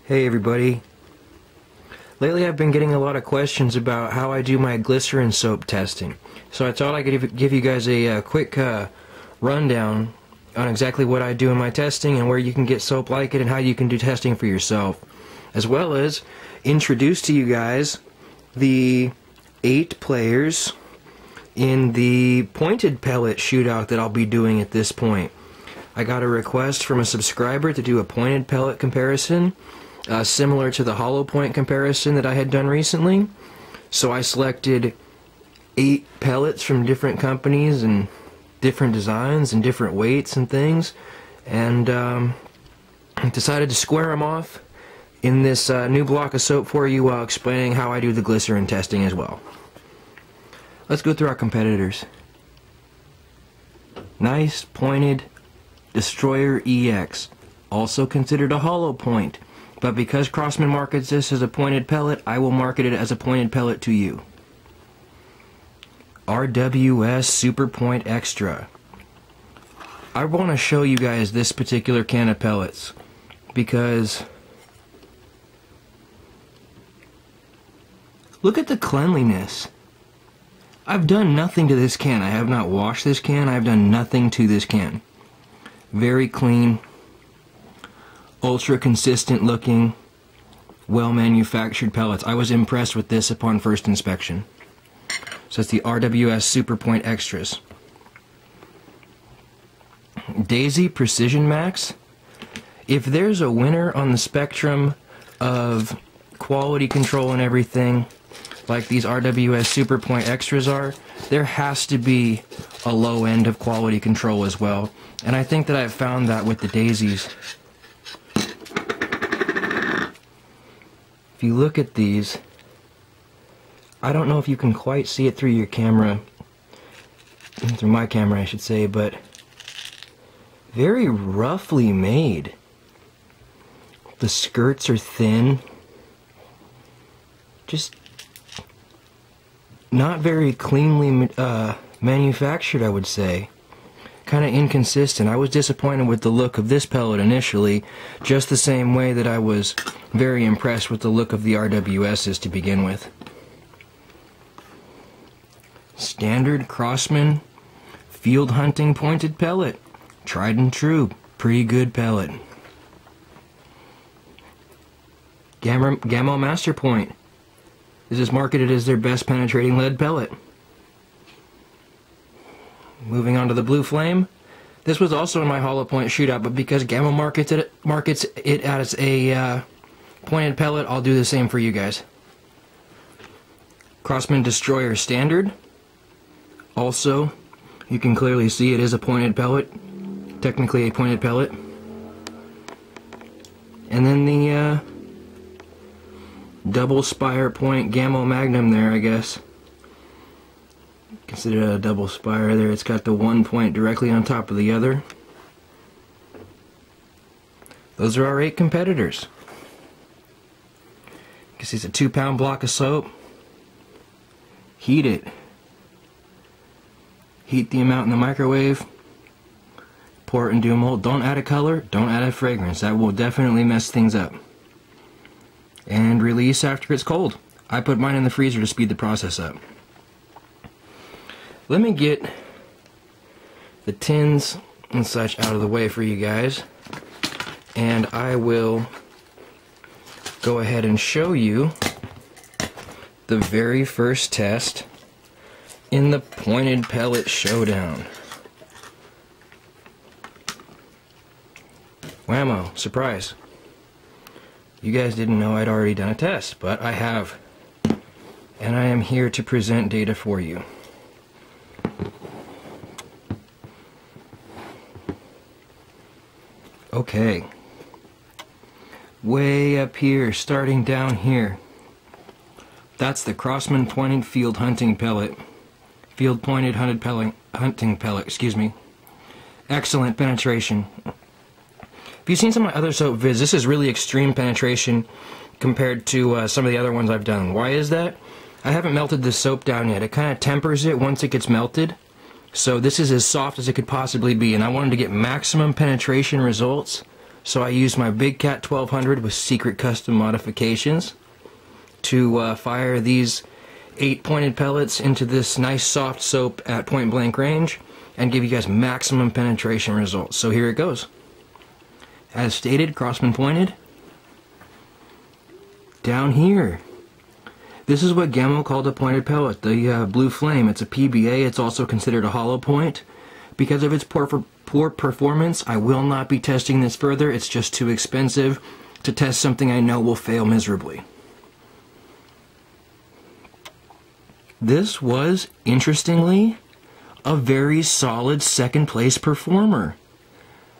Hey everybody. Lately I've been getting a lot of questions about how I do my glycerin soap testing. So I thought I could give you guys a quick rundown on exactly what I do in my testing and where you can get soap like it and how you can do testing for yourself. As well as introduce to you guys the 8 players in the pointed pellet shootout that I'll be doing at this point. I got a request from a subscriber to do a pointed pellet comparison, similar to the hollow point comparison that I had done recently. So I selected 8 pellets from different companies and different designs and different weights and things, and decided to square them off in this new block of soap for you while explaining how I do the glycerin testing as well. Let's go through our competitors. Nice pointed Destroyer EX, also considered a hollow point, but because Crossman markets this as a pointed pellet, I will market it as a pointed pellet to you. RWS Super Point Extra. I want to show you guys this particular can of pellets because look at the cleanliness. I've done nothing to this can. I have not washed this can. I've done nothing to this can. Very clean, ultra consistent looking, well manufactured pellets. I was impressed with this upon first inspection. So it's the RWS Super Point Extras. Daisy Precision Max. If there's a winner on the spectrum of quality control and everything, like these RWS Super Point Extras are, there has to be a low end of quality control as well. And I think that I've found that with the daisies. If you look at these, I don't know if you can quite see it through your camera, through my camera I should say, but very roughly made. The skirts are thin, just not very cleanly manufactured, I would say. Kind of inconsistent. I was disappointed with the look of this pellet initially, just the same way that I was very impressed with the look of the RWSs to begin with. Standard Crossman Field Hunting Pointed Pellet. Tried and true. Pretty good pellet. Gamma Master Point. This is marketed as their best penetrating lead pellet. Moving on to the Blue Flame. This was also in my hollow point shootout, but because Gamma markets it as a pointed pellet, I'll do the same for you guys. Crossman Destroyer Standard. Also, you can clearly see it is a pointed pellet. Technically a pointed pellet. And then the double spire point Gamma Magnum there, I guess. Consider a double spire there. It's got the one point directly on top of the other. Those are our 8 competitors. You can see it's a 2-pound block of soap. Heat it. Heat the amount in the microwave. Pour it into a mold. Don't add a color. Don't add a fragrance. That will definitely mess things up. And release after it's cold. I put mine in the freezer to speed the process up. Let me get the tins and such out of the way for you guys, and I will go ahead and show you the very first test in the pointed pellet showdown. Whammo, surprise. You guys didn't know I'd already done a test, but I have, and I am here to present data for you. Okay, way up here, starting down here, that's the Crossman Pointed Field Hunting Pellet. Field Pointed Hunting Pellet, excuse me. Excellent penetration. If you've seen some of my other soap vids, this is really extreme penetration compared to some of the other ones I've done. Why is that? I haven't melted this soap down yet. It kind of tempers it once it gets melted. So this is as soft as it could possibly be, and I wanted to get maximum penetration results So I used my Big Cat 1200 with secret custom modifications to fire these 8 pointed pellets into this nice soft soap at point blank range and give you guys maximum penetration results. So here it goes. As stated, crossman pointed. Down here. This is what Gammo called a pointed pellet, the Blue Flame. It's a PBA. It's also considered a hollow point. Because of its poor performance, I will not be testing this further. It's just too expensive to test something I know will fail miserably. This was, interestingly, a very solid second place performer.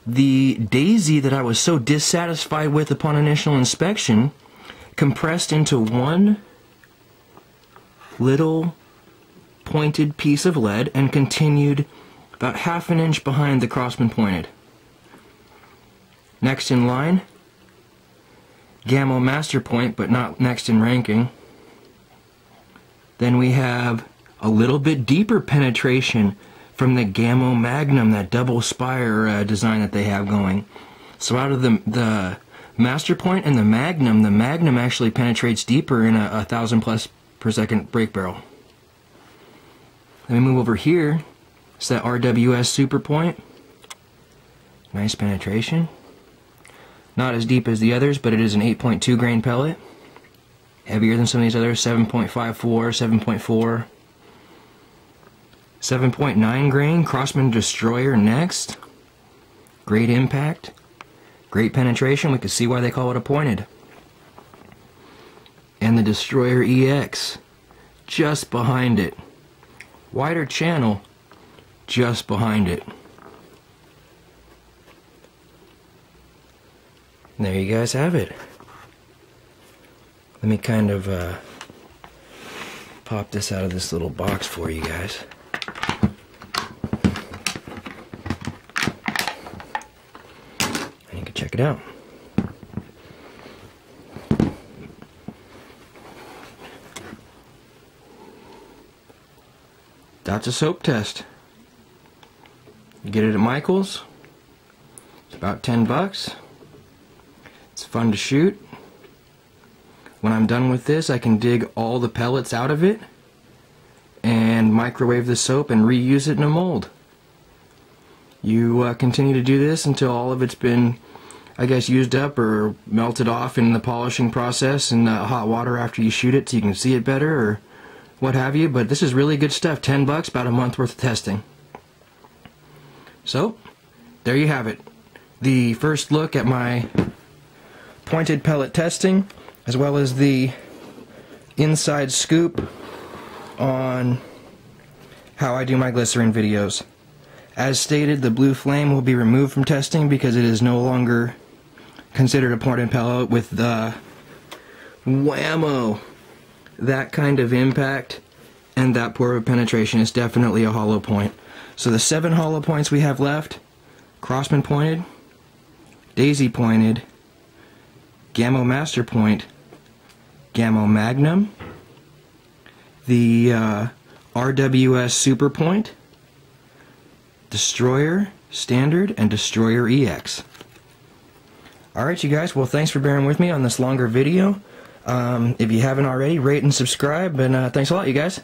The Daisy that I was so dissatisfied with upon initial inspection compressed into one little pointed piece of lead and continued about 1/2 inch behind the crossman pointed. Next in line, Gammo Master Point, but not next in ranking. Then we have a little bit deeper penetration from the Gammo Magnum, that double spire design that they have going. So out of the Master Point and the Magnum actually penetrates deeper in a 1,000 plus per second brake barrel. Then we move over here. It's that RWS Super Point. Nice penetration. Not as deep as the others, but it is an 8.2 grain pellet. Heavier than some of these others, 7.54, 7.4. 7.9 grain, Crossman Destroyer next. Great impact. Great penetration. We can see why they call it a pointed. And the Destroyer EX just behind it. Wider channel just behind it. And there you guys have it. Let me kind of pop this out of this little box for you guys. And you can check it out. That's a soap test. You get it at Michael's. It's about 10 bucks. It's fun to shoot. When I'm done with this, I can dig all the pellets out of it and microwave the soap and reuse it in a mold. You continue to do this until all of it's been, I guess, used up or melted off in the polishing process in hot water after you shoot it so you can see it better or what have you. But this is really good stuff. 10 bucks, about a month worth of testing. So, there you have it. The first look at my pointed pellet testing, as well as the inside scoop on how I do my glycerin videos. As stated, the Blue Flame will be removed from testing because it is no longer considered a pointed pellet with the whammo. That kind of impact and that poor of penetration is definitely a hollow point. So the 7 hollow points we have left: Crossman pointed, Daisy pointed, Gammo Master Point, Gammo Magnum, the RWS Super Point, Destroyer Standard, and Destroyer EX. Alright you guys, well thanks for bearing with me on this longer video. If you haven't already, rate and subscribe, and thanks a lot you guys.